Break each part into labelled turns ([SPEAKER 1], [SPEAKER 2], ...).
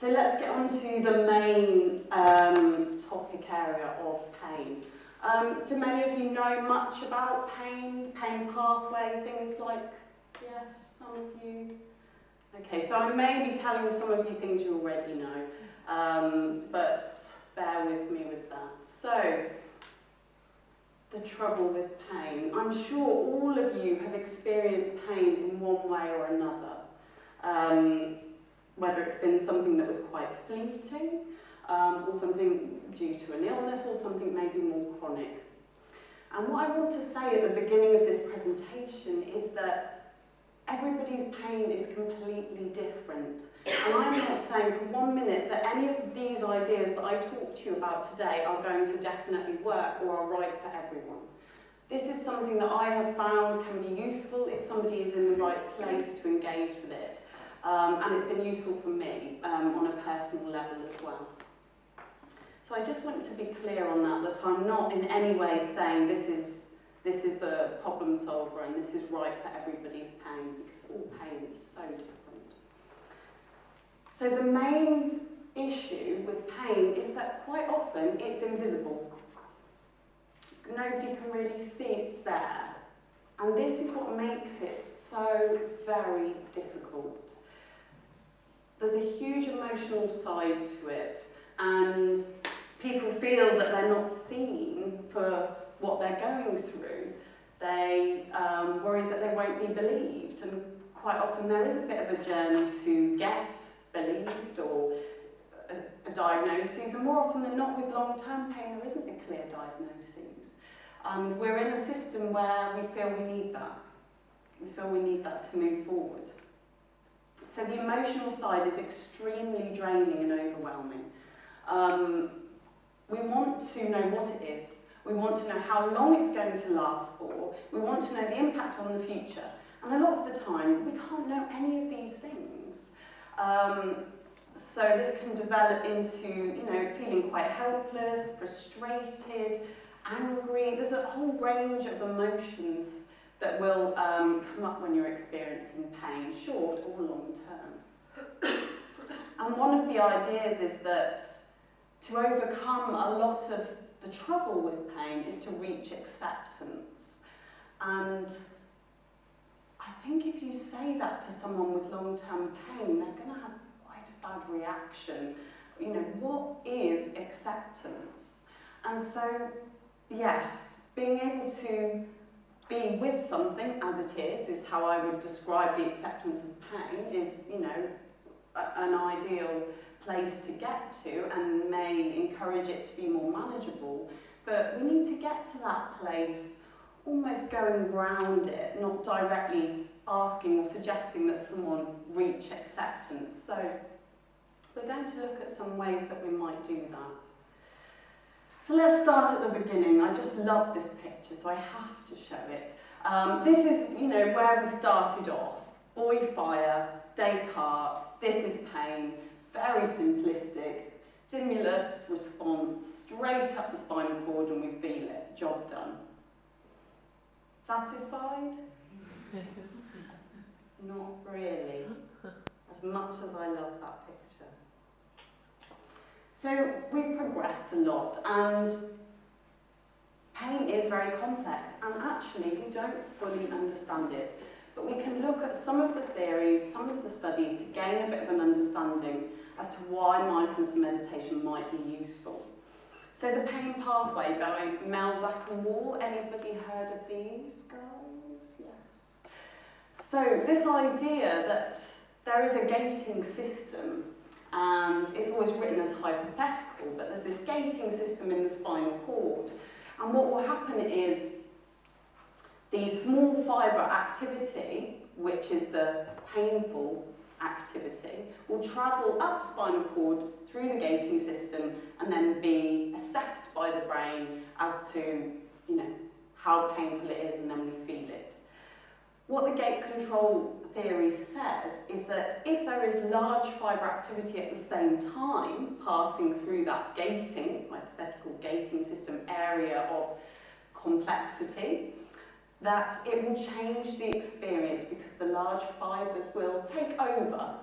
[SPEAKER 1] So let's get on to the main topic area of pain. Do many of you know much about pain pathway, things like, yes, some of you? Okay, so I may be telling some of you things you already know, but bear with me with that. So, the trouble with pain. I'm sure all of you have experienced pain in one way or another. Whether it's been something that was quite fleeting, or something due to an illness, or something maybe more chronic. And what I want to say at the beginning of this presentation is that everybody's pain is completely different. And I'm not saying for 1 minute that any of these ideas that I talk to you about today are going to definitely work or are right for everyone. This is something that I have found can be useful if somebody is in the right place to engage with it. And it's been useful for me on a personal level as well. So I just want to be clear on that I'm not in any way saying this is the problem solver and this is right for everybody's pain, because all pain is so different. So the main issue with pain is that quite often it's invisible. Nobody can really see it's there. And this is what makes it so very difficult. There's a huge emotional side to it, and people feel that they're not seen for what they're going through. They worry that they won't be believed, and quite often there is a bit of a journey to get believed or a diagnosis, and more often than not with long-term pain there isn't a clear diagnosis. And we're in a system where we feel we need that. We feel we need that to move forward. So the emotional side is extremely draining and overwhelming. We want to know what it is. We want to know how long it's going to last for. We want to know the impact on the future. And a lot of the time, we can't know any of these things. So this can develop into, feeling quite helpless, frustrated, angry. There's a whole range of emotions that will come up when you're experiencing pain, short or long term. And one of the ideas is that to overcome a lot of the trouble with pain is to reach acceptance. And I think if you say that to someone with long-term pain, they're going to have quite a bad reaction. What is acceptance? And so, yes, being able to be with something as it is how I would describe the acceptance of pain, is, an ideal place to get to and may encourage it to be more manageable. But we need to get to that place almost going round it, not directly asking or suggesting that someone reach acceptance. So we're going to look at some ways that we might do that. So let's start at the beginning. I just love this picture, so I have to show it. This is, where we started off. Boy fire, Descartes, this is pain, very simplistic, stimulus response, straight up the spinal cord and we feel it, job done. Satisfied? Not really, as much as I love that picture. So we've progressed a lot, and pain is very complex, and actually we don't fully understand it. But we can look at some of the theories, some of the studies to gain a bit of an understanding as to why mindfulness and meditation might be useful. So the pain pathway by Melzack and Wall, anybody heard of these guys? Yes. So this idea that there is a gating system, and it's always written as hypothetical, but there's this gating system in the spinal cord. And what will happen is the small fibre activity, which is the painful activity, will travel up spinal cord through the gating system and then be assessed by the brain as to, how painful it is, and then we feel it. What the gate control theory says is that if there is large fibre activity at the same time passing through that gating, hypothetical gating system area of complexity, that it will change the experience because the large fibres will take over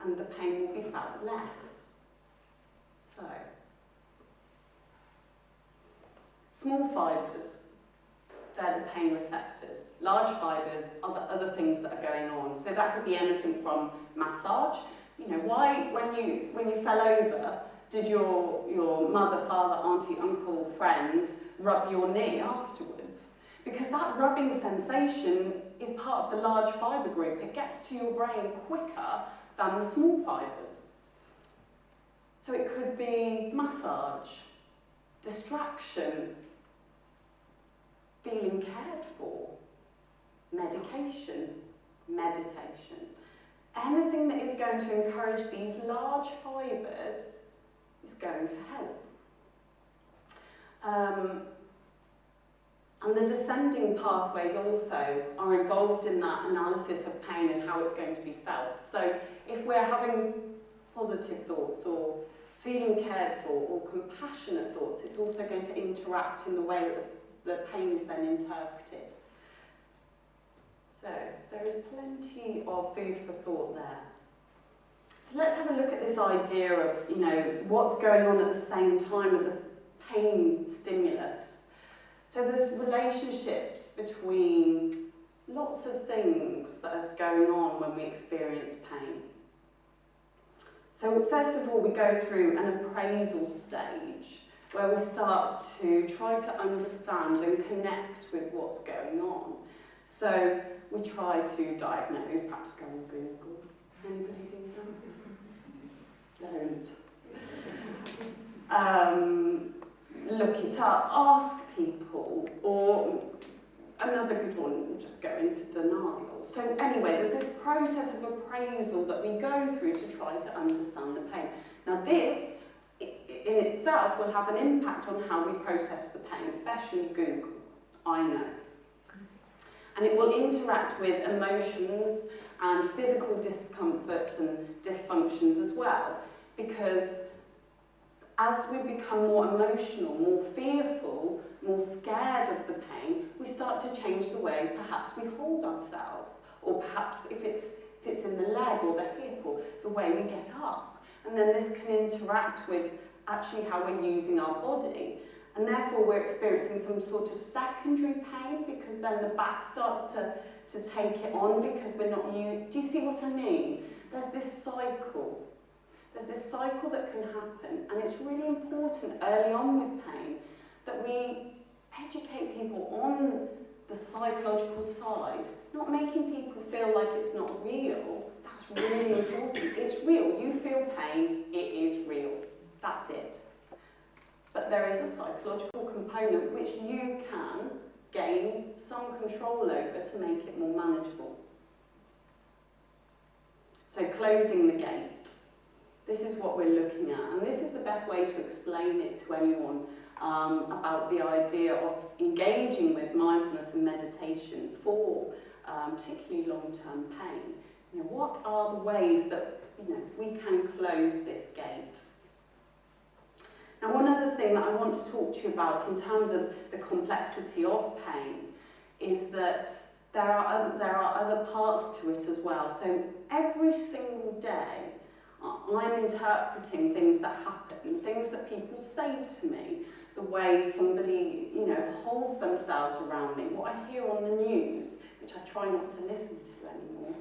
[SPEAKER 1] and the pain will be felt less. So, small fibres, they're the pain receptors. Large fibres are the other things that are going on. So that could be anything from massage. You know, why, when you fell over, did your mother, father, auntie, uncle, friend rub your knee afterwards? Because that rubbing sensation is part of the large fibre group. It gets to your brain quicker than the small fibres. So it could be massage, distraction, feeling cared for, medication, meditation. Anything that is going to encourage these large fibres is going to help. And the descending pathways also are involved in that analysis of pain and how it's going to be felt. So if we're having positive thoughts or feeling cared for or compassionate thoughts, it's also going to interact in the way that the pain is then interpreted. So there is plenty of food for thought there. So let's have a look at this idea of, you know, what's going on at the same time as a pain stimulus. So there's relationships between lots of things that is going on when we experience pain. So first of all, we go through an appraisal stage where we start to try to understand and connect with what's going on. So we try to diagnose, perhaps go on Google. Anybody do that? Don't. Look it up, ask people, or another good one, just go into denial. So anyway, there's this process of appraisal that we go through to try to understand the pain. Now this, in itself, will have an impact on how we process the pain, especially Google, I know. And it will interact with emotions and physical discomforts and dysfunctions as well, because as we become more emotional, more fearful, more scared of the pain, we start to change the way perhaps we hold ourselves, or perhaps if it's in the leg or the hip, or the way we get up. And then this can interact with actually how we're using our body. And therefore we're experiencing some sort of secondary pain, because then the back starts to take it on because we're not used. Do you see what I mean? There's this cycle. There's this cycle that can happen, and it's really important early on with pain that we educate people on the psychological side, not making people feel like it's not real. That's really important. It's real. You feel pain, it is real. That's it. But there is a psychological component which you can gain some control over to make it more manageable. So closing the gate. This is what we're looking at, and this is the best way to explain it to anyone about the idea of engaging with mindfulness and meditation for particularly long-term pain. You know, what are the ways that, you know, we can close this gate? Now, one other thing that I want to talk to you about in terms of the complexity of pain is that there are other parts to it as well. So every single day, I'm interpreting things that happen, things that people say to me, the way somebody, you know, holds themselves around me, what I hear on the news, which I try not to listen to anymore,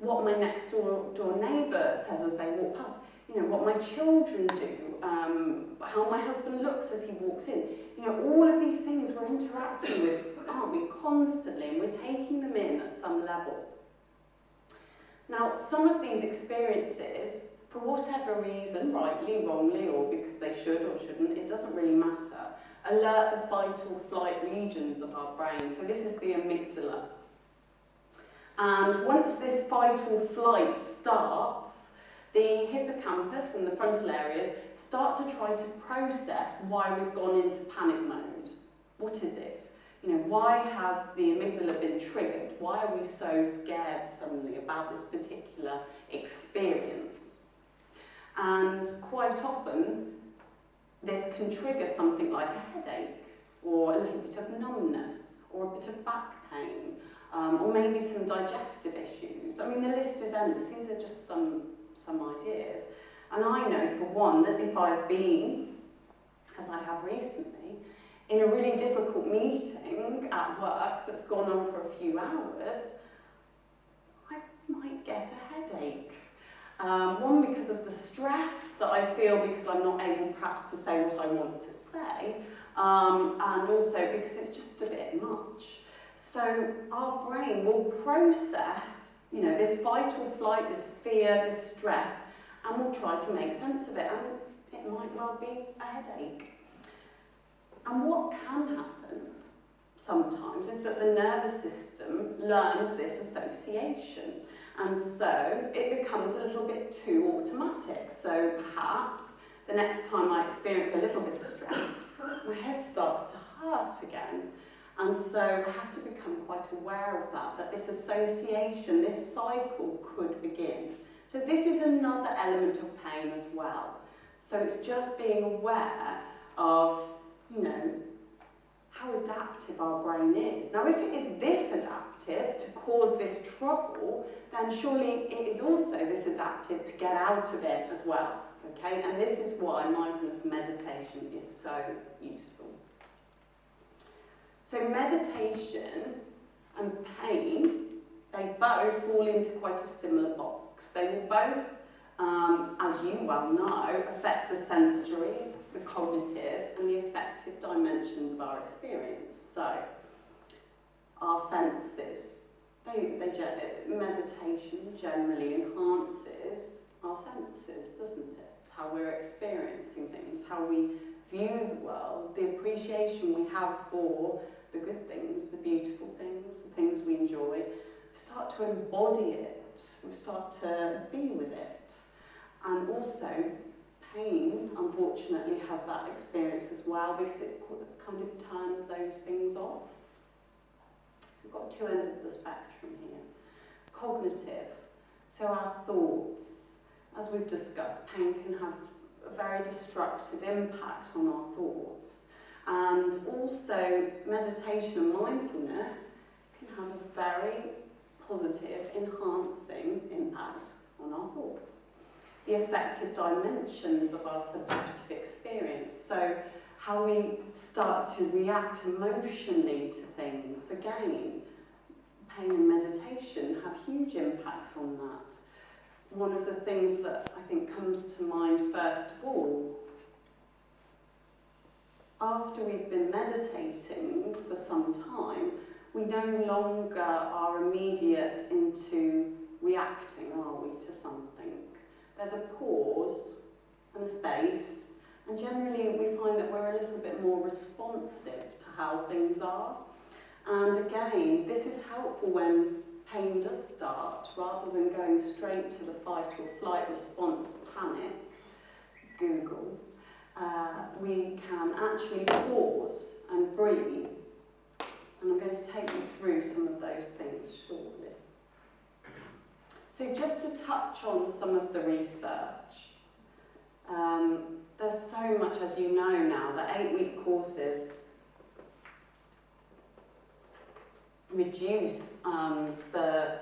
[SPEAKER 1] what my next door neighbour says as they walk past, you know, what my children do, how my husband looks as he walks in. You know, all of these things we're interacting with, aren't we, constantly, and we're taking them in at some level. Now, some of these experiences, for whatever reason, rightly, wrongly, or because they should or shouldn't, it doesn't really matter, alert the fight or flight regions of our brain. So this is the amygdala. And once this fight or flight starts, the hippocampus and the frontal areas start to try to process why we've gone into panic mode. What is it? You know, why has the amygdala been triggered? Why are we so scared suddenly about this particular experience? And quite often, this can trigger something like a headache, or a little bit of numbness, or a bit of back pain, or maybe some digestive issues. I mean, the list is endless. These are just some ideas. And I know, for one, that if I've been, as I have recently, in a really difficult meeting at work that's gone on for a few hours, I might get a headache. One, because of the stress that I feel because I'm not able perhaps to say what I want to say, and also because it's just a bit much. So our brain will process, you know, this fight or flight, this fear, this stress, and we'll try to make sense of it, and it might well be a headache. And what can happen sometimes is that the nervous system learns this association, and so it becomes a little bit too automatic. So perhaps the next time I experience a little bit of stress, my head starts to hurt again. And so I have to become quite aware of that this association, this cycle could begin. So this is another element of pain as well. So it's just being aware of, you know, how adaptive our brain is. Now, if it is this adaptive to cause this trouble, then surely it is also this adaptive to get out of it as well. Okay? And this is why mindfulness meditation is so useful. So meditation and pain, they both fall into quite a similar box. They will both, as you well know, affect the sensory, the cognitive and the affective dimensions of our experience. So our senses, meditation generally enhances our senses, doesn't it? How we're experiencing things, how we view the world, the appreciation we have for the good things, the beautiful things, the things we enjoy. We start to embody it, we start to be with it. And also, pain, unfortunately, has that experience as well, because it kind of turns those things off. So we've got two ends of the spectrum here. Cognitive, so our thoughts. As we've discussed, pain can have a very destructive impact on our thoughts. And also, meditation and mindfulness can have a very positive, enhancing impact on our thoughts. The affective dimensions of our subjective experience. So how we start to react emotionally to things. Again, pain and meditation have huge impacts on that. One of the things that I think comes to mind first of all, after we've been meditating for some time, we no longer are immediate into reacting, are we, to something? There's a pause and a space, and generally we find that we're a little bit more responsive to how things are. And again, this is helpful when pain does start, rather than going straight to the fight or flight response, panic, Google. We can actually pause and breathe, and I'm going to take you through some of those things shortly. So just to touch on some of the research, there's so much, as you know now, that 8-week courses reduce the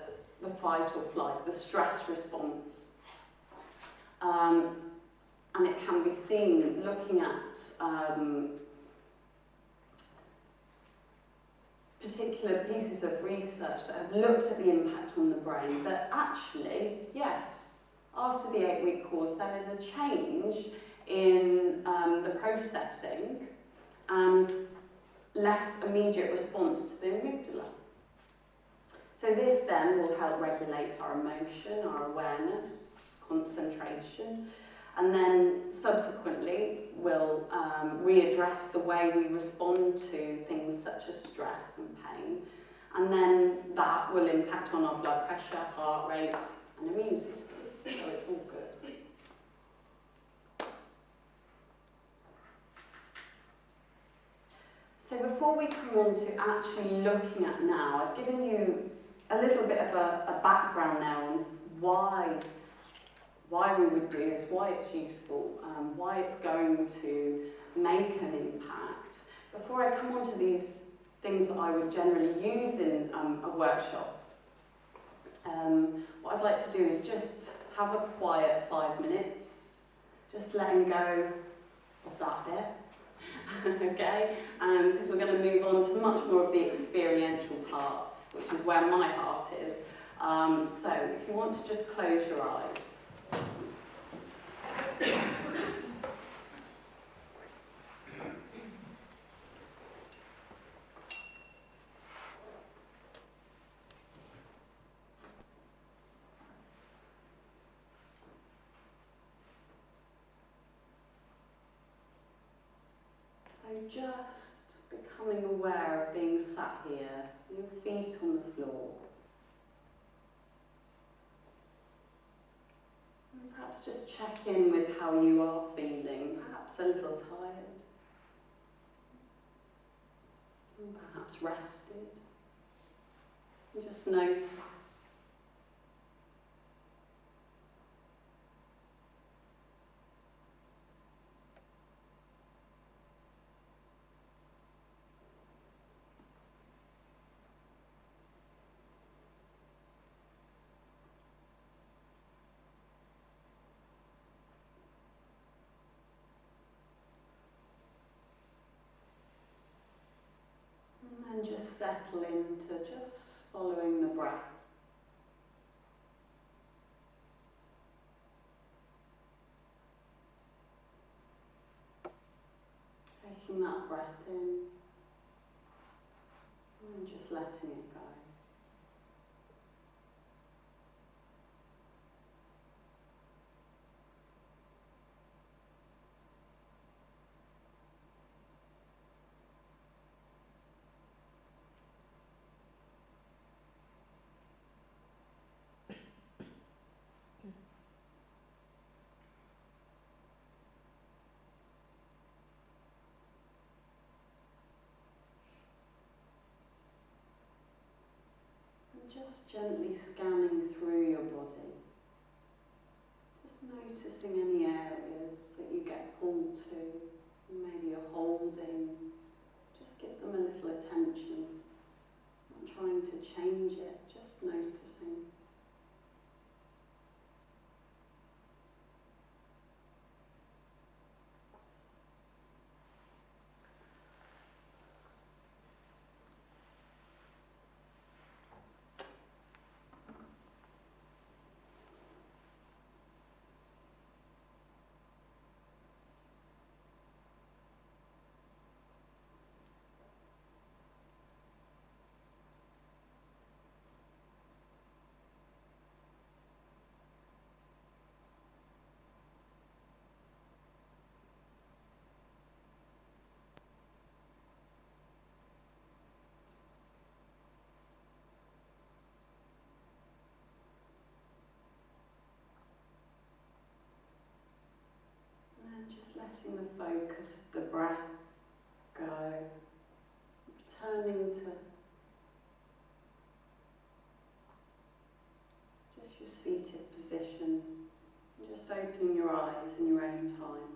[SPEAKER 1] fight or flight, the stress response. And it can be seen looking at particular pieces of research that have looked at the impact on the brain, that actually, yes, after the 8-week course, there is a change in the processing and less immediate response to the amygdala. So this then will help regulate our emotion, our awareness, concentration, and then subsequently will readdress the way we respond to things such as stress and pain. And then that will impact on our blood pressure, heart rate, and immune system. So it's all good. So before we come on to actually looking at now, I've given you a little bit of a background now on why we would do this, why it's useful, why it's going to make an impact. Before I come on to these things that I would generally use in a workshop. What I'd like to do is just have a quiet 5 minutes, just letting go of that bit, okay? Because we're going to move on to much more of the experiential part, which is where my heart is. So if you want to just close your eyes. So just becoming aware of being sat here, your feet on the floor. And perhaps just check in with how you are feeling, perhaps a little tired, and perhaps rested. And just notice. And just settle into just following the breath. Taking that breath in and just letting it go. Just gently scanning through your body, just noticing any areas that you get pulled to, maybe you're holding, just give them a little attention, not trying to change it, just noticing. And just letting the focus of the breath go, returning to just your seated position, and just opening your eyes in your own time.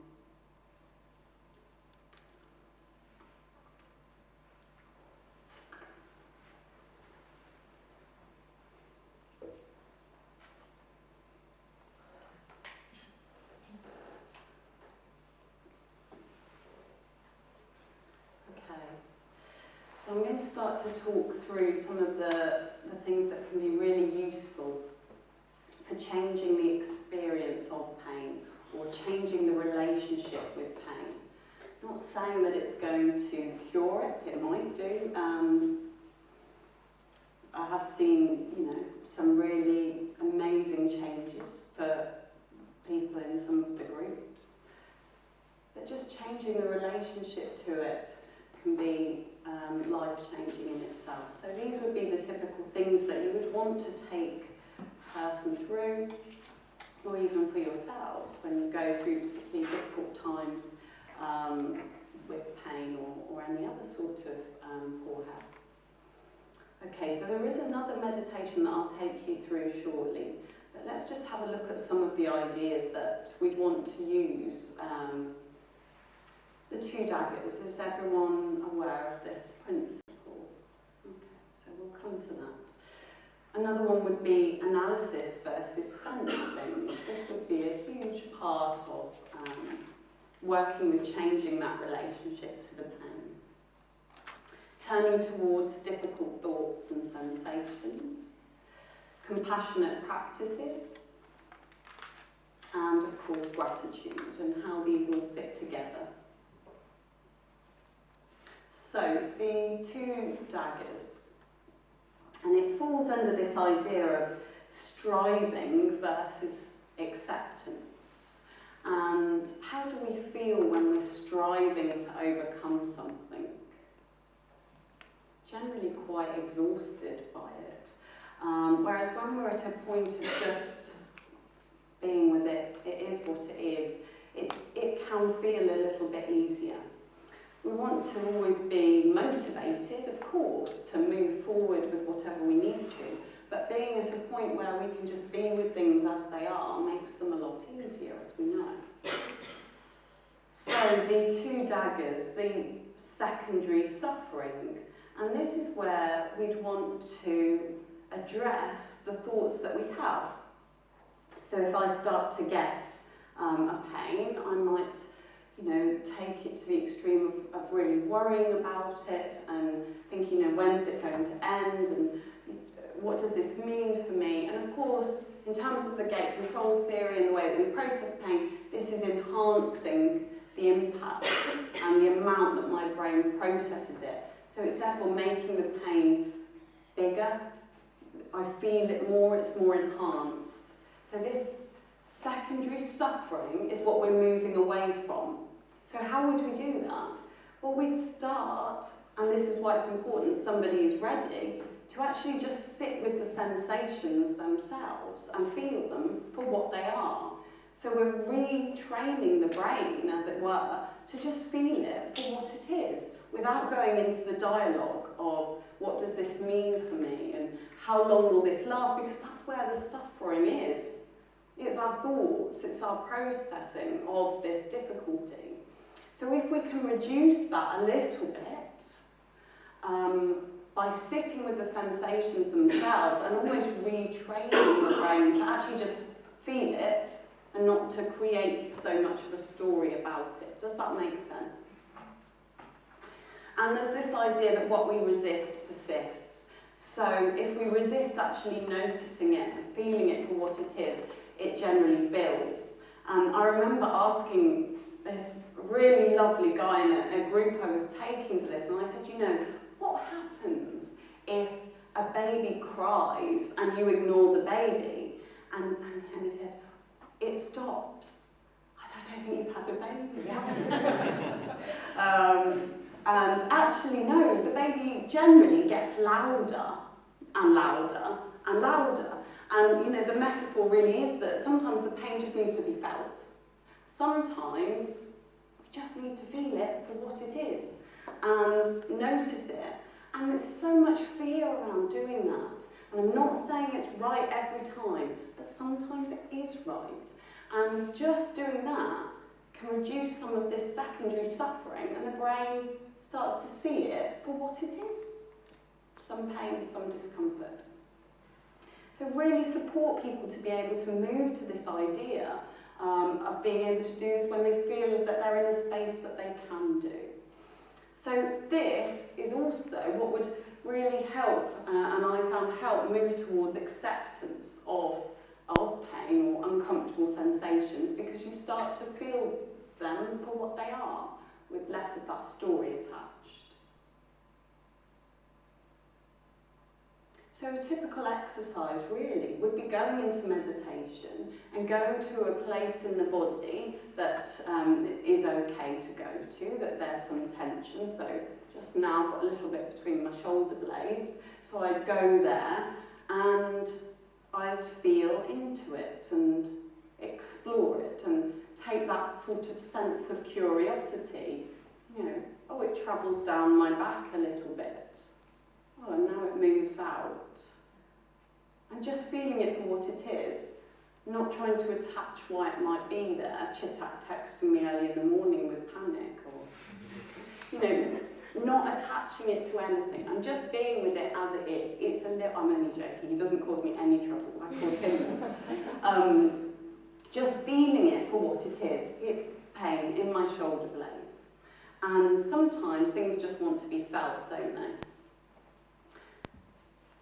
[SPEAKER 1] So I'm going to start to talk through some of the things that can be really useful for changing the experience of pain or changing the relationship with pain. I'm not saying that it's going to cure it, it might do. I have seen, some really amazing changes for people in some of the groups. But just changing the relationship to it can be life-changing in itself. So these would be the typical things that you would want to take a person through, or even for yourselves when you go through particularly difficult times with pain or any other sort of poor health. Okay, so there is another meditation that I'll take you through shortly, but let's just have a look at some of the ideas that we'd want to use. The 2 daggers, is everyone aware of this principle? Another one would be analysis versus sensing. This would be a huge part of working with changing that relationship to the pain. Turning towards difficult thoughts and sensations. Compassionate practices. And of course gratitude, and how these all fit together. So the two daggers, and it falls under this idea of striving versus acceptance. And how do we feel when we're striving to overcome something? Generally quite exhausted by it. Whereas when we're at a point of just being with it, it is what it is, it can feel a little bit easier. We want to always be motivated, of course, to move forward with whatever we need to, but being at a point where we can just be with things as they are makes them a lot easier, as we know. So the two daggers, the secondary suffering, and this is where we'd want to address the thoughts that we have. So if I start to get a pain, I might, take it to the extreme of really worrying about it and thinking, when's it going to end and what does this mean for me? And of course, in terms of the gate control theory and the way that we process pain, this is enhancing the impact and the amount that my brain processes it. So it's therefore making the pain bigger. I feel it more, it's more enhanced. So this secondary suffering is what we're moving away from. So how would we do that? Well, we'd start, and this is why it's important somebody is ready, to actually just sit with the sensations themselves and feel them for what they are. So we're retraining the brain, as it were, to just feel it for what it is, without going into the dialogue of what does this mean for me and how long will this last, because that's where the suffering is. It's our thoughts, it's our processing of this difficulty. So if we can reduce that a little bit by sitting with the sensations themselves and almost retraining the brain to actually just feel it and not to create so much of a story about it. Does that make sense? And there's this idea that what we resist persists. So if we resist actually noticing it and feeling it for what it is, it generally builds. I remember asking this really lovely guy in a group I was taking for this, and I said, what happens if a baby cries and you ignore the baby? And he said, it stops. I said, I don't think you've had a baby. And actually, no, the baby generally gets louder and louder and louder. And, the metaphor really is that sometimes the pain just needs to be felt. Sometimes we just need to feel it for what it is and notice it. And there's so much fear around doing that. And I'm not saying it's right every time, but sometimes it is right. And just doing that can reduce some of this secondary suffering, and the brain starts to see it for what it is. Some pain, some discomfort. So really support people to be able to move to this idea of being able to do this when they feel that they're in a space that they can do. So this is also what would really help, and I found help move towards acceptance of pain or uncomfortable sensations, because you start to feel them for what they are, with less of that story attached. So a typical exercise really would be going into meditation and going to a place in the body that is okay to go to, that there's some tension. So just now I've got a little bit between my shoulder blades, so I'd go there and I'd feel into it and explore it and take that sort of sense of curiosity. It travels down my back a little bit. Oh, and now it moves out. And just feeling it for what it is, not trying to attach why it might be there, Chitak texting me early in the morning with panic, or, not attaching it to anything. I'm just being with it as it is. It's a little, I'm only joking, he doesn't cause me any trouble, I cause him. Just feeling it for what it is. It's pain in my shoulder blades. And sometimes things just want to be felt, don't they?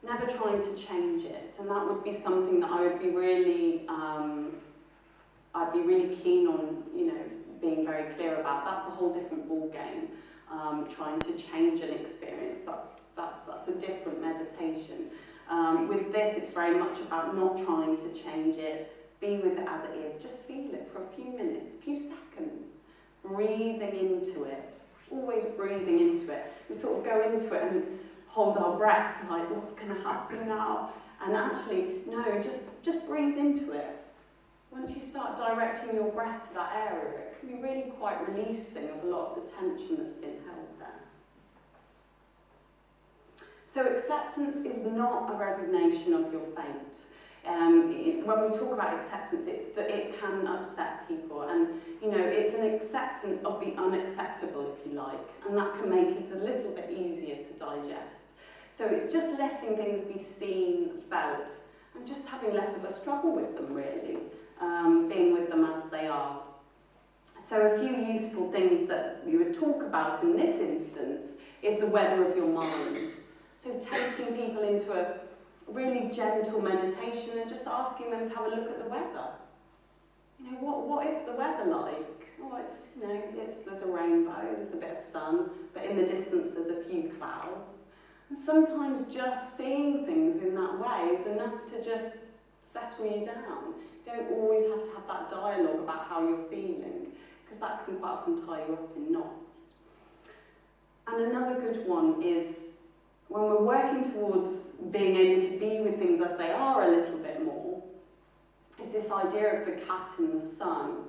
[SPEAKER 1] Never trying to change it, and that would be something that I would be really, I'd be really keen on, being very clear about. That's a whole different ball game. Trying to change an experience, that's a different meditation. With this, it's very much about not trying to change it. Be with it as it is. Just feel it for a few minutes, a few seconds. Breathing into it. Always breathing into it. We sort of go into it and hold our breath, like, what's going to happen now? And actually, no, just breathe into it. Once you start directing your breath to that area, it can be really quite releasing of a lot of the tension that's been held there. So acceptance is not a resignation of your fate. When we talk about acceptance, it can upset people, and it's an acceptance of the unacceptable, if you like, and that can make it a little bit easier to digest. So it's just letting things be seen, felt, and just having less of a struggle with them, really, being with them as they are. So a few useful things that we would talk about in this instance is the weather of your mind. So taking people into a really gentle meditation and just asking them to have a look at the weather. What is the weather like? Oh, there's a rainbow, there's a bit of sun, but in the distance there's a few clouds. And sometimes just seeing things in that way is enough to just settle you down. You don't always have to have that dialogue about how you're feeling, because that can quite often tie you up in knots. And another good one is when we're working towards being able to be with things as they are a little bit more, is this idea of the cat in the sun.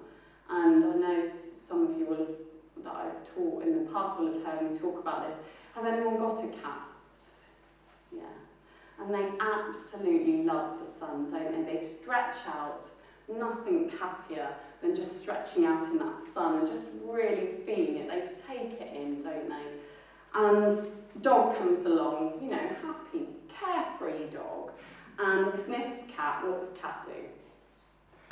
[SPEAKER 1] And I know some of you that I've taught in the past will have heard me talk about this. Has anyone got a cat? Yeah. And they absolutely love the sun, don't they? They stretch out. Nothing happier than just stretching out in that sun and just really feeling it. They take it in, don't they? And dog comes along, happy, carefree dog, and sniffs cat. What does cat do?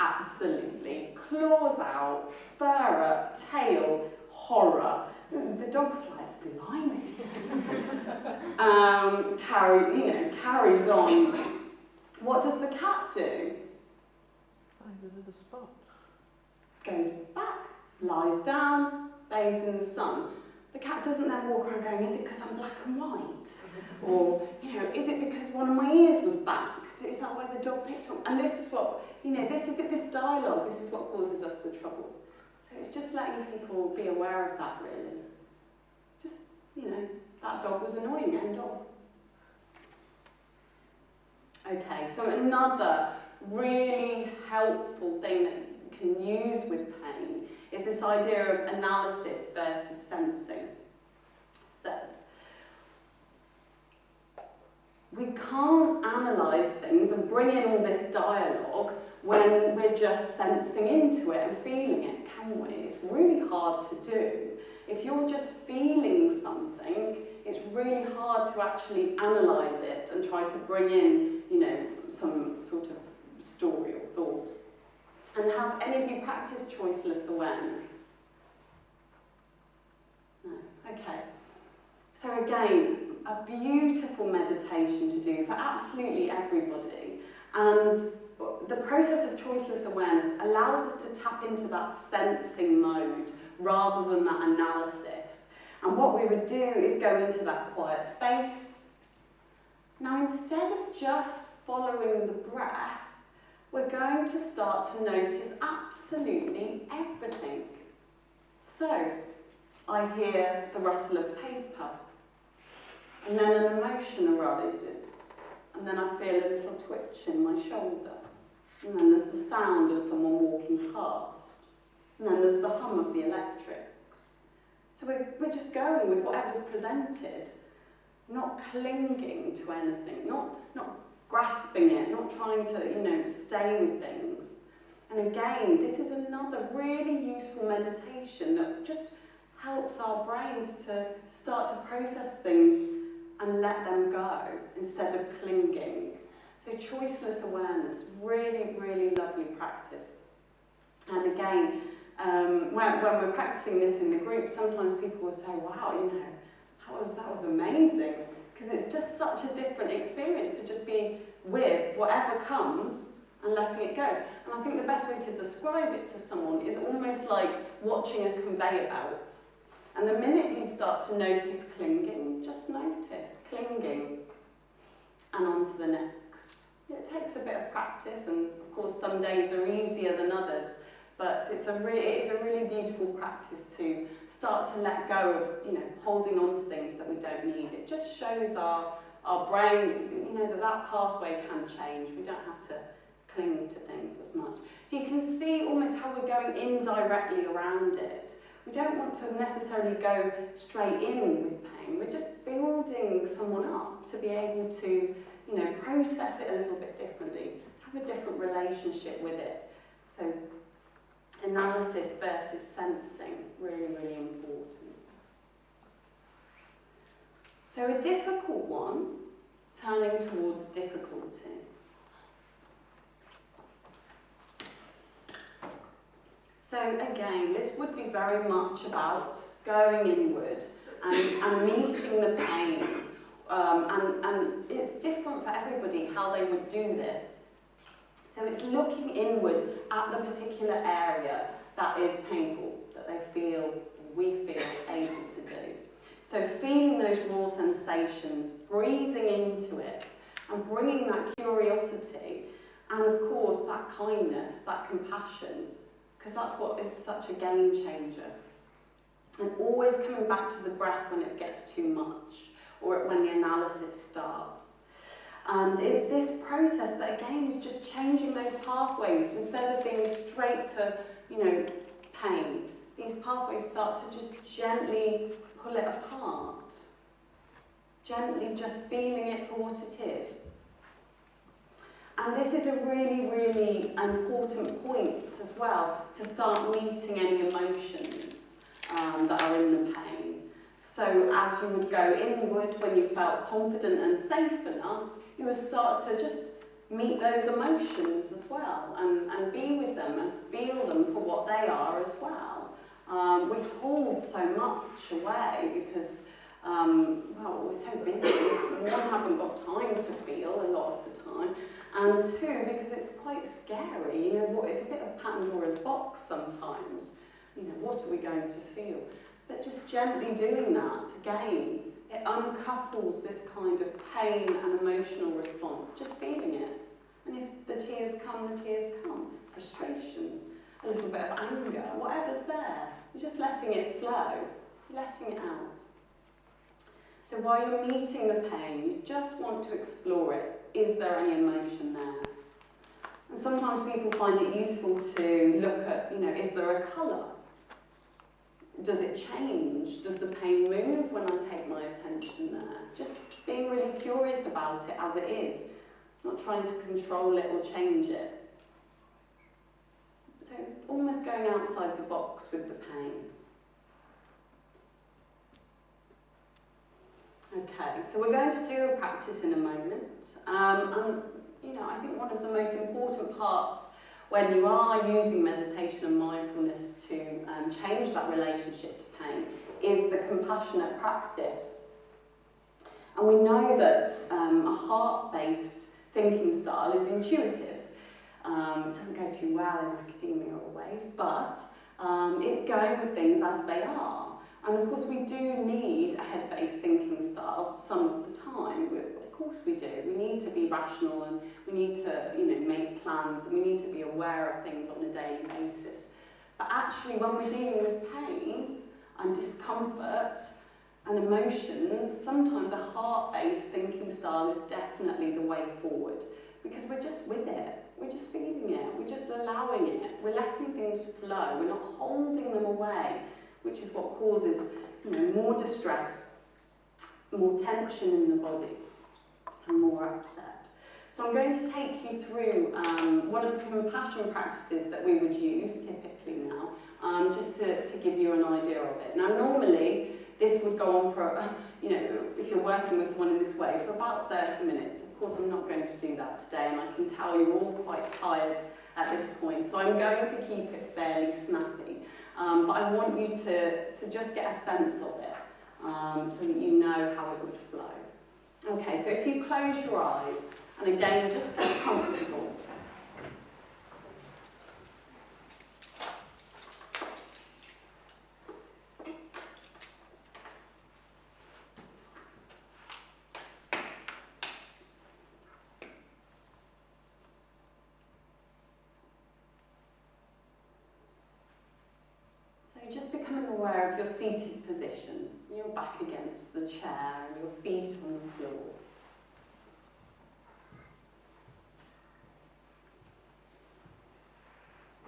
[SPEAKER 1] Absolutely. Claws out, fur up, tail, horror. The dog's like, blimey. Carries on. What does the cat do?
[SPEAKER 2] Find a little spot.
[SPEAKER 1] Goes back, lies down, bathes in the sun. The cat doesn't then walk around going, is it because I'm black and white? Or, is it because one of my ears was backed? Is that why the dog picked on? And this is what, this dialogue, this is what causes us the trouble. So it's just letting people be aware of that, really. Just, that dog was annoying, end of. Okay, so another really helpful thing that you can use with pain is this idea of analysis versus sensing. So, we can't analyse things and bring in all this dialogue when we're just sensing into it and feeling it, can we? It's really hard to do. If you're just feeling something, it's really hard to actually analyse it and try to bring in, some sort of story or thought. And have any of you practiced choiceless awareness? No? Okay. So again, a beautiful meditation to do for absolutely everybody. And the process of choiceless awareness allows us to tap into that sensing mode rather than that analysis. And what we would do is go into that quiet space. Now, instead of just following the breath, we're going to start to notice absolutely everything. So, I hear the rustle of paper, and then an emotion arises, and then I feel a little twitch in my shoulder, and then there's the sound of someone walking past, and then there's the hum of the electrics. So we're just going with whatever's presented, not clinging to anything, not grasping it, not trying to, stay with things. And again, this is another really useful meditation that just helps our brains to start to process things and let them go instead of clinging. So choiceless awareness, really, really lovely practice. And again, when we're practicing this in the group, sometimes people will say, wow, you know, that was amazing. Because it's just such a different experience to just be with whatever comes and letting it go. And I think the best way to describe it to someone is almost like watching a conveyor belt. And the minute you start to notice clinging, just notice clinging and on to the next. It takes a bit of practice, and of course some days are easier than others, but it's a really beautiful practice to start to let go of, you know, holding on to things that we don't need. It just shows our brain, you know, that pathway can change. We don't have to cling to things as much. So you can see almost how we're going indirectly around it. We don't want to necessarily go straight in with pain. We're just building someone up to be able to, you know, process it a little bit differently, have a different relationship with it. So analysis versus sensing, really, really important. So a difficult one, turning towards difficulty. So again, this would be very much about going inward and meeting the pain. And it's different for everybody how they would do this. So it's looking inward at the particular area that is painful, that we feel able to do. So feeling those raw sensations, breathing into it, and bringing that curiosity, and of course that kindness, that compassion, because that's what is such a game changer. And always coming back to the breath when it gets too much, or when the analysis starts. And it's this process that again is just changing those pathways. Instead of being straight to, you know, pain, these pathways start to just gently pull it apart. Gently just feeling it for what it is. And this is a really, really important point as well, to start meeting any emotions that are in the pain. So as you would go inward when you felt confident and safe enough, you would start to just meet those emotions as well, and be with them and feel them for what they are as well. We hold so much away because, well, we're so busy. One, haven't got time to feel a lot of the time, and two, because it's quite scary. You know, it's a bit of Pandora's box sometimes. You know, what are we going to feel? But just gently doing that, again, it uncouples this kind of pain and emotional response, just feeling it. And if the tears come, the tears come. Frustration, a little bit of anger, whatever's there, you're just letting it flow, letting it out. So while you're meeting the pain, you just want to explore it. Is there any emotion there? And sometimes people find it useful to look at, you know, is there a colour? Does it change? Does the pain move when I take my attention there? Just being really curious about it as it is, not trying to control it or change it. So almost going outside the box with the pain. Okay, so we're going to do a practice in a moment. And you know, I think one of the most important parts when you are using meditation and mindfulness to change that relationship to pain is the compassionate practice. And we know that a heart-based thinking style is intuitive. It doesn't go too well in academia always, but it's going with things as they are. And of course we do need a head-based thinking style some of the time. Of course we do. We need to be rational, and we need to, you know, make plans, and we need to be aware of things on a daily basis. But actually when we're dealing with pain and discomfort and emotions, sometimes a heart-based thinking style is definitely the way forward, because we're just with it. We're just feeling it. We're just allowing it. We're letting things flow. We're not holding them away, which is what causes, you know, more distress, more tension in the body, and more upset. So I'm going to take you through one of the compassion practices that we would use typically now, just to give you an idea of it. Now normally this would go on for, if you're working with someone in this way, for about 30 minutes. Of course I'm not going to do that today, and I can tell you're all quite tired at this point, so I'm going to keep it fairly snappy. But I want you to just get a sense of it, so that you know how it would flow. Okay, so if you close your eyes, and again, just get comfortable. Just becoming aware of your seated position, your back against the chair and your feet on the floor.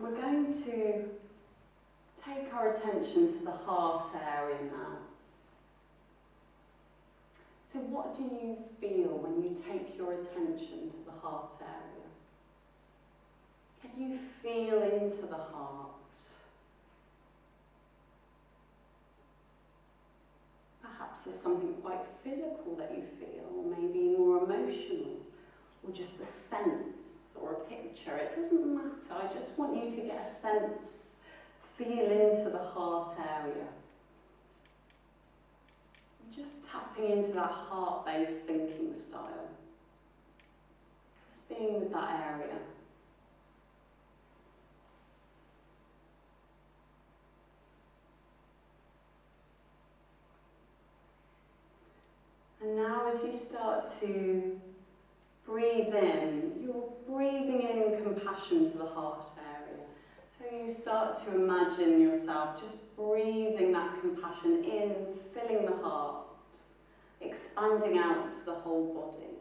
[SPEAKER 1] We're going to take our attention to the heart area now. So what do you feel when you take your attention to the heart area? Can you feel into the heart? Perhaps it's something quite physical that you feel, or maybe more emotional, or just a sense or a picture. It doesn't matter. I just want you to get a sense, feel into the heart area. Just tapping into that heart-based thinking style. Just being with that area. And now as you start to breathe in, you're breathing in compassion to the heart area. So you start to imagine yourself just breathing that compassion in, filling the heart, expanding out to the whole body.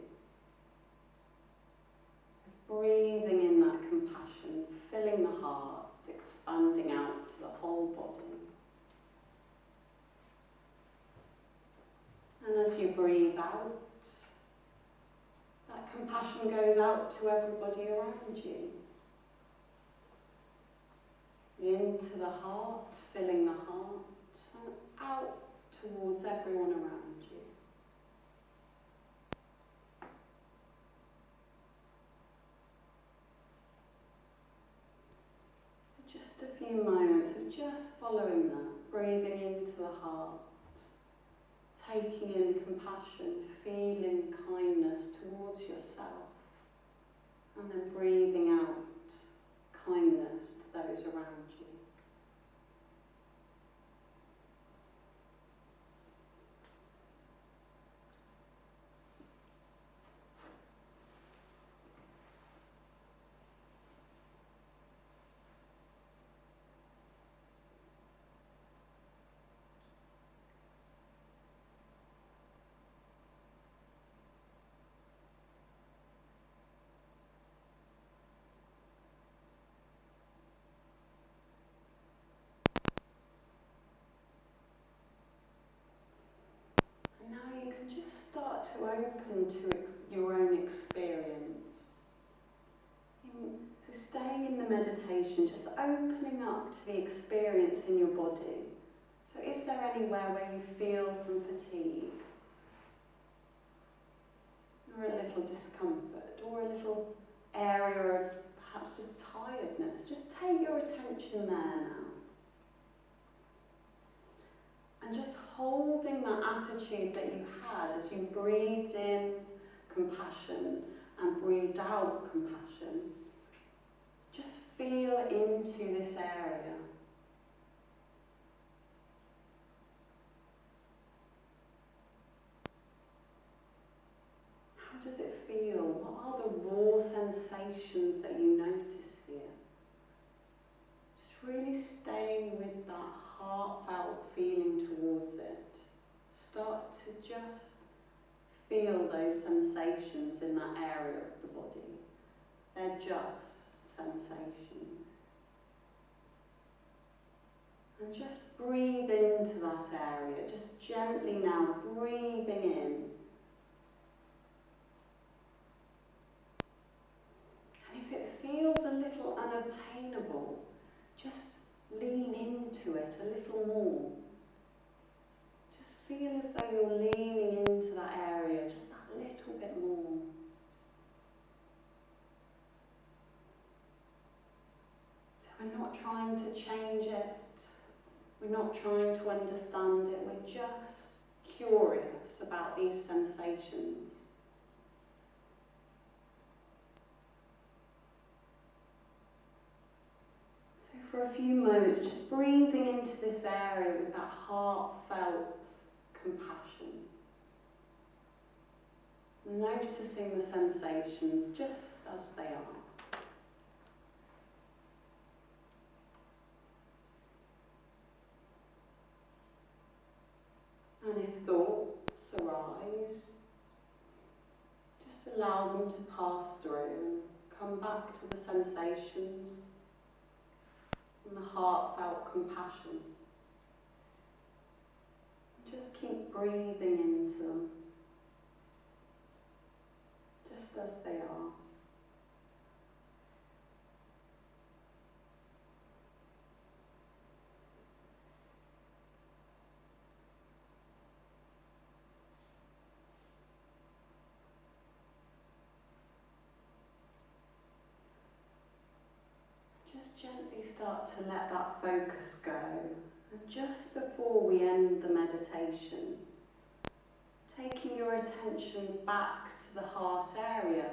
[SPEAKER 1] Breathing in that compassion, filling the heart, expanding out to the whole body. And as you breathe out, that compassion goes out to everybody around you. Into the heart, filling the heart, and out towards everyone around you. For just a few moments of just following that, breathing into the heart. Taking in compassion, feeling kindness towards yourself, and then breathing out kindness to those around you. Just start to open to your own experience. So staying in the meditation, just opening up to the experience in your body. So is there anywhere where you feel some fatigue? Or a little discomfort? Or a little area of perhaps just tiredness? Just take your attention there now. And just holding that attitude that you had as you breathed in compassion and breathed out compassion. Just feel into this area. How does it feel? What are the raw sensations that you notice here? Just really staying with that heartfelt feeling towards it. Start to just feel those sensations in that area of the body. They're just sensations. And just breathe into that area, just gently now breathing in. And if it feels a little unobtainable, just lean into it a little more. Just feel as though you're leaning into that area just that little bit more. So we're not trying to change it. We're not trying to understand it. We're just curious about these sensations. So for a few moments, just breathing into this area with that heartfelt compassion. Noticing the sensations just as they are. And if thoughts arise, just allow them to pass through and come back to the sensations and the heartfelt compassion. Just keep breathing into them, just as they are. Just gently start to let that focus go. And just before we end the meditation, taking your attention back to the heart area.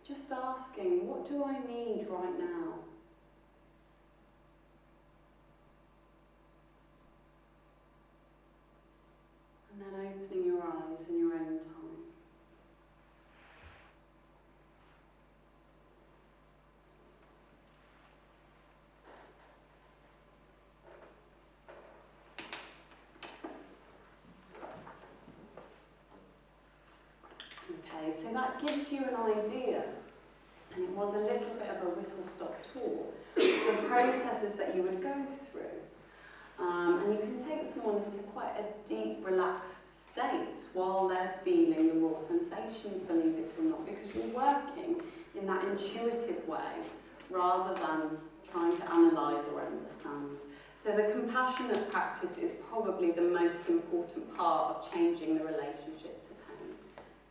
[SPEAKER 1] Just asking, what do I need right now? And then opening your eyes in your own time. Okay, so that gives you an idea, and it was a little bit of a whistle-stop tour, the processes that you would go through. And you can take someone into quite a deep, relaxed state while they're feeling the raw sensations, believe it or not, because you're working in that intuitive way rather than trying to analyse or understand. So the compassionate practice is probably the most important part of changing the relationship to pain.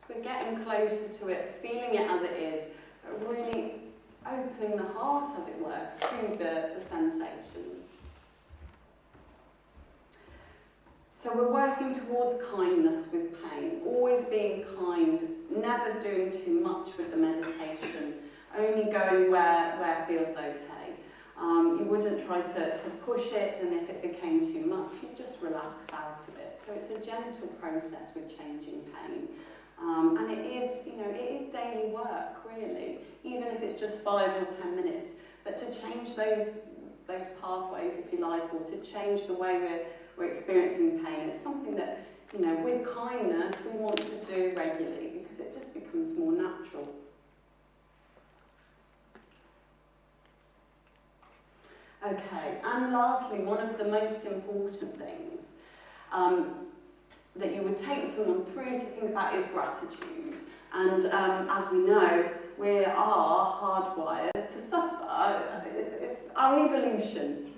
[SPEAKER 1] So we're getting closer to it, feeling it as it is, but really opening the heart, as it were, to the sensations. So we're working towards kindness with pain, always being kind, never doing too much with the meditation, only going where it feels okay. You wouldn't try to push it, and if it became too much, you just relax out of it. So it's a gentle process with changing pain. And it is, it is daily work, really, even if it's just 5 or 10 minutes. But to change those pathways, if you like, or to change the way we're experiencing pain, it's something that, with kindness, we want to do regularly because it just becomes more natural. Okay, and lastly, one of the most important things that you would take someone through to think about is gratitude. And as we know, we are hardwired to suffer. It's our evolution.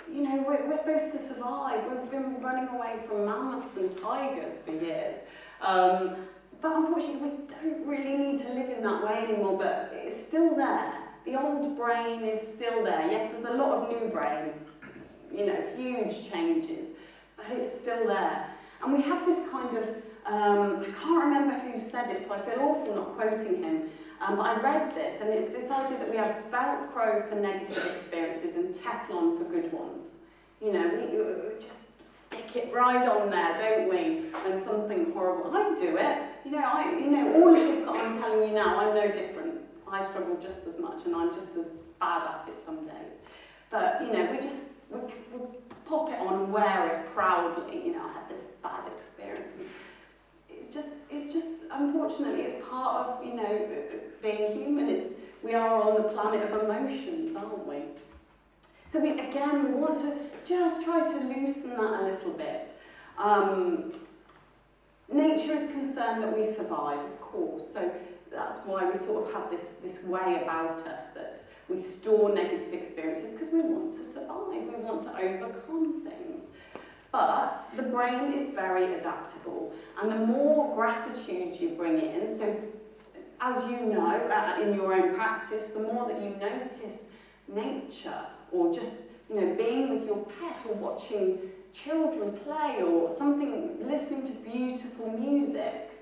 [SPEAKER 1] We're supposed to survive. We've been running away from mammoths and tigers for years. But unfortunately, we don't really need to live in that way anymore, but it's still there. The old brain is still there. Yes, there's a lot of new brain, huge changes, but it's still there. And we have this kind of, I can't remember who said it, so I feel awful not quoting him, but I read this, and it's this idea that we have Velcro for negative experiences and Teflon for good ones. We just stick it right on there, don't we, when something horrible, I do it. All of this that I'm telling you now, I'm no different. I struggle just as much, and I'm just as bad at it some days. But, we pop it on and wear it proudly. I had this bad experience. And it's just, unfortunately, it's part of, being human. We are on the planet of emotions, aren't we? So we want to just try to loosen that a little bit. Nature is concerned that we survive, of course. So that's why we sort of have this way about us that We store negative experiences because we want to survive, we want to overcome things. But the brain is very adaptable, and the more gratitude you bring in, so as you know in your own practice, the more that you notice nature, or just being with your pet, or watching children play, or something, listening to beautiful music,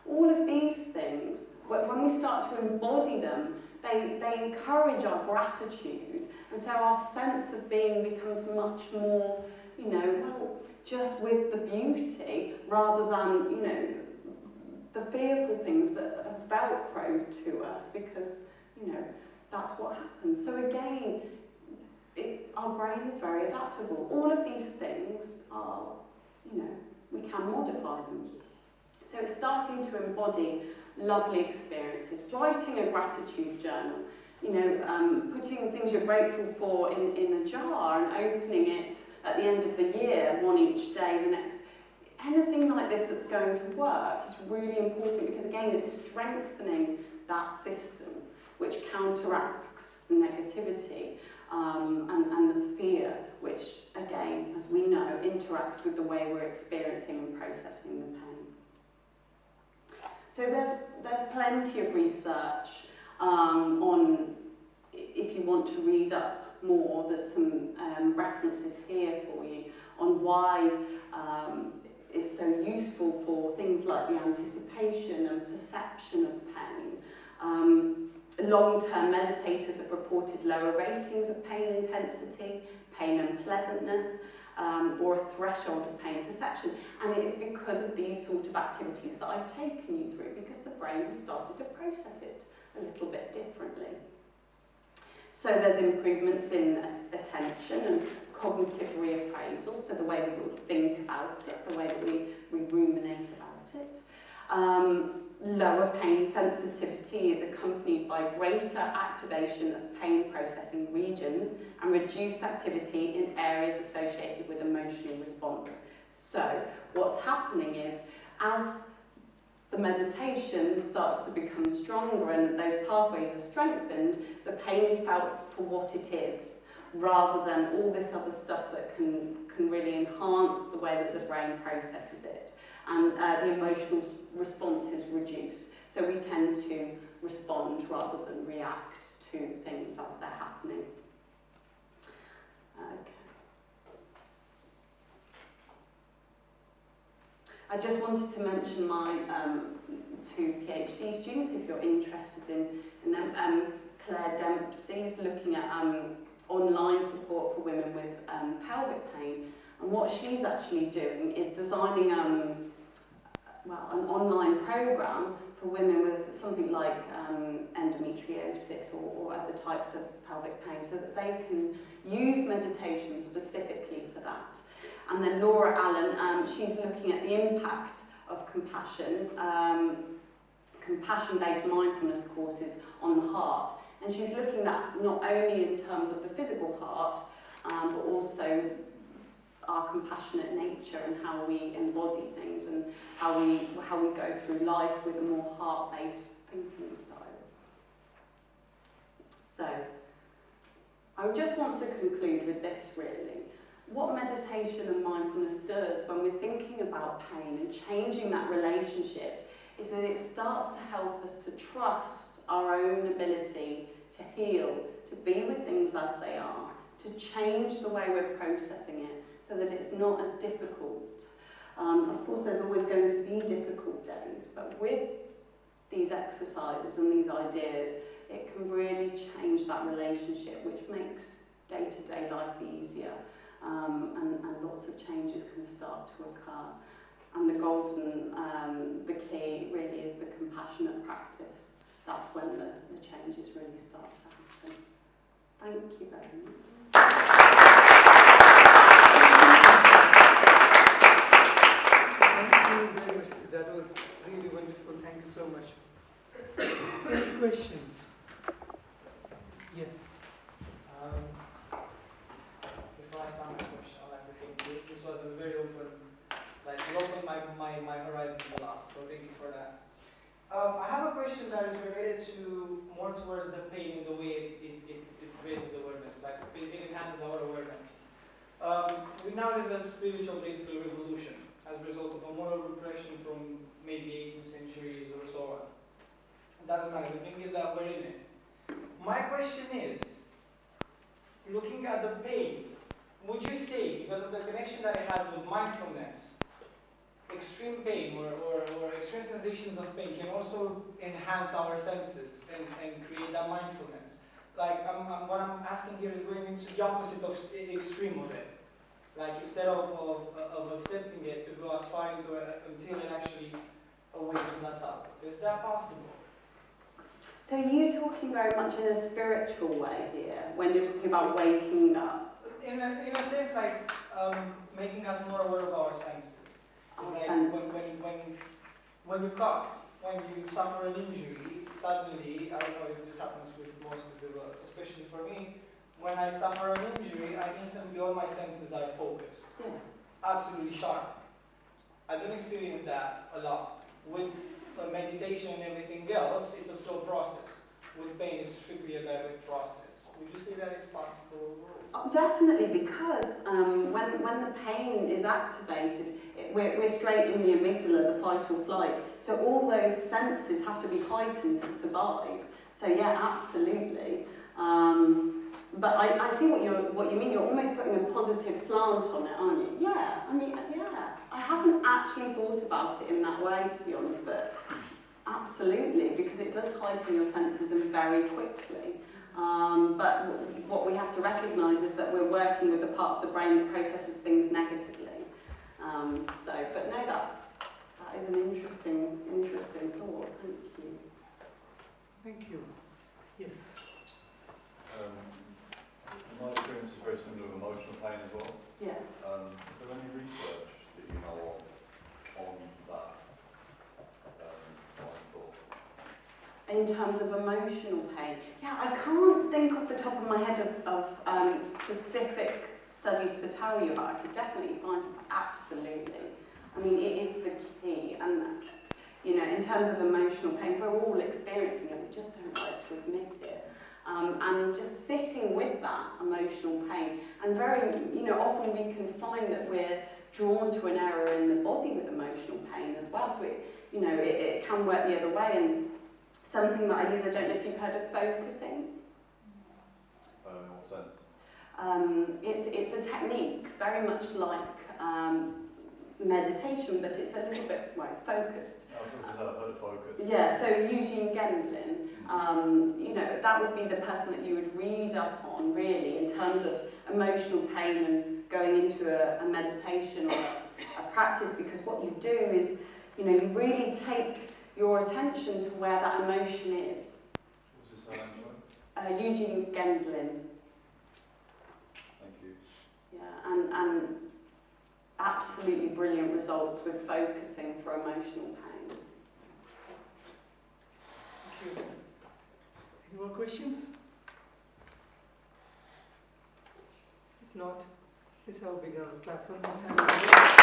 [SPEAKER 1] all of these things, when we start to embody them, they encourage our gratitude, and so our sense of being becomes much more, just with the beauty, rather than, the fearful things that have velcroed to us, because, that's what happens. So again, our brain is very adaptable. All of these things are, we can modify them. So it's starting to embody lovely experiences, writing a gratitude journal, putting things you're grateful for in a jar and opening it at the end of the year, one each day, the next. Anything like this that's going to work is really important, because again, it's strengthening that system which counteracts the negativity and the fear, which again, as we know, interacts with the way we're experiencing and processing the pain. So there's plenty of research on, if you want to read up more, there's some references here for you on why it's so useful for things like the anticipation and perception of pain. Long-term meditators have reported lower ratings of pain intensity, pain unpleasantness, or a threshold of pain perception. And it is because of these sort of activities that I've taken you through, because the brain has started to process it a little bit differently. So there's improvements in attention and cognitive reappraisal, so the way that we think about it, the way that we ruminate about it. Lower pain sensitivity is accompanied by greater activation of pain processing regions and reduced activity in areas associated with emotional response. So what's happening is, as the meditation starts to become stronger and those pathways are strengthened, the pain is felt for what it is, rather than all this other stuff that can really enhance the way that the brain processes it. And the emotional response is reduced. So we tend to respond rather than react to things as they're happening. Okay. I just wanted to mention my two PhD students, if you're interested in them. Claire Dempsey is looking at online support for women with pelvic pain, and what she's actually doing is designing an online program for women with something like endometriosis or other types of pelvic pain, so that they can use meditation specifically for that. And then Laura Allen, she's looking at the impact of compassion, compassion-based mindfulness courses on the heart. And she's looking at not only in terms of the physical heart, but also our compassionate nature and how we embody things and how we go through life with a more heart-based thinking style. So, I just want to conclude with this really. What meditation and mindfulness does when we're thinking about pain and changing that relationship is that it starts to help us to trust our own ability to heal, to be with things as they are, to change the way we're processing it so that it's not as difficult. Of course, there's always going to be difficult days, but with these exercises and these ideas, it can really change that relationship, which makes day-to-day life easier. And lots of changes can start to occur. And the key really is the compassionate practice. That's when the changes really start to happen. Thank you very much.
[SPEAKER 3] Thank you very much. That was really wonderful. Thank you so much. Any questions? Yes.
[SPEAKER 4] Before I start my question, I'd like to thank you. This was a very open, you opened my horizons a lot, so thank you for that. I have a question that is related to more towards the pain and the way it raises awareness, like it enhances our awareness. We now live in a spiritual basically revolution as a result of a moral repression from maybe 18th centuries or so on. It doesn't matter, the thing is that we're in it. My question is, looking at the pain, would you say, because of the connection that it has with mindfulness, extreme pain or extreme sensations of pain can also enhance our senses and create that mindfulness? Like, what I'm asking here is going into the opposite of extreme of it. Like, instead of accepting it, to go as far into it until it actually awakens us up. Is that possible?
[SPEAKER 1] So you're talking very much in a spiritual way here, when you're talking about waking up.
[SPEAKER 4] In a sense, like making us more aware of our senses. Like when you cut, when you suffer an injury, suddenly, I don't know if this happens with most of the world, especially for me, when I suffer an injury, I instantly, all my senses are focused.
[SPEAKER 1] Yeah.
[SPEAKER 4] Absolutely sharp. I don't experience that a lot. With meditation and everything else, it's a slow process. With pain, it's strictly a direct process. Would you say that is possible?
[SPEAKER 1] Definitely, because when the pain is activated, we're straight in the amygdala, the fight or flight. So all those senses have to be heightened to survive. So yeah, absolutely. But I see what you mean. You're almost putting a positive slant on it, aren't you? Yeah. I mean, yeah. I haven't actually thought about it in that way, to be honest, but absolutely, because it does heighten your senses and very quickly. But what we have to recognise is that we're working with the part of the brain that processes things negatively. But no, that is an interesting thought. Thank you.
[SPEAKER 3] Thank you. Yes.
[SPEAKER 5] My experience is very similar with emotional pain as well.
[SPEAKER 1] Yes.
[SPEAKER 5] Is there any research that you know of on that line of thought?
[SPEAKER 1] In terms of emotional pain, yeah, I can't think off the top of my head of specific studies to tell you about. I could definitely find some. Absolutely. I mean, it is the key, and you know, in terms of emotional pain, we're all experiencing it. We just don't like to admit it. And just sitting with that emotional pain, and very, you know, often we can find that we're drawn to an area in the body with emotional pain as well. So it can work the other way. And something that I use, I don't know if you've heard of focusing.
[SPEAKER 5] In what sense?
[SPEAKER 1] It's a technique, very much like meditation, but it's a little bit, well, it's focused.
[SPEAKER 5] I've heard of focus.
[SPEAKER 1] Yeah, so Eugene Gendlin, you know, that would be the person that you would read up on, really, in terms of emotional pain and going into a meditation or a practice, because what you do is, you know, you really take your attention to where that emotion is.
[SPEAKER 5] What's his name, sorry?
[SPEAKER 1] Eugene Gendlin.
[SPEAKER 5] Thank you.
[SPEAKER 1] Yeah, and absolutely brilliant results with focusing for emotional pain.
[SPEAKER 3] Thank you. Any more questions? If not, let's have a big round of clap for more time.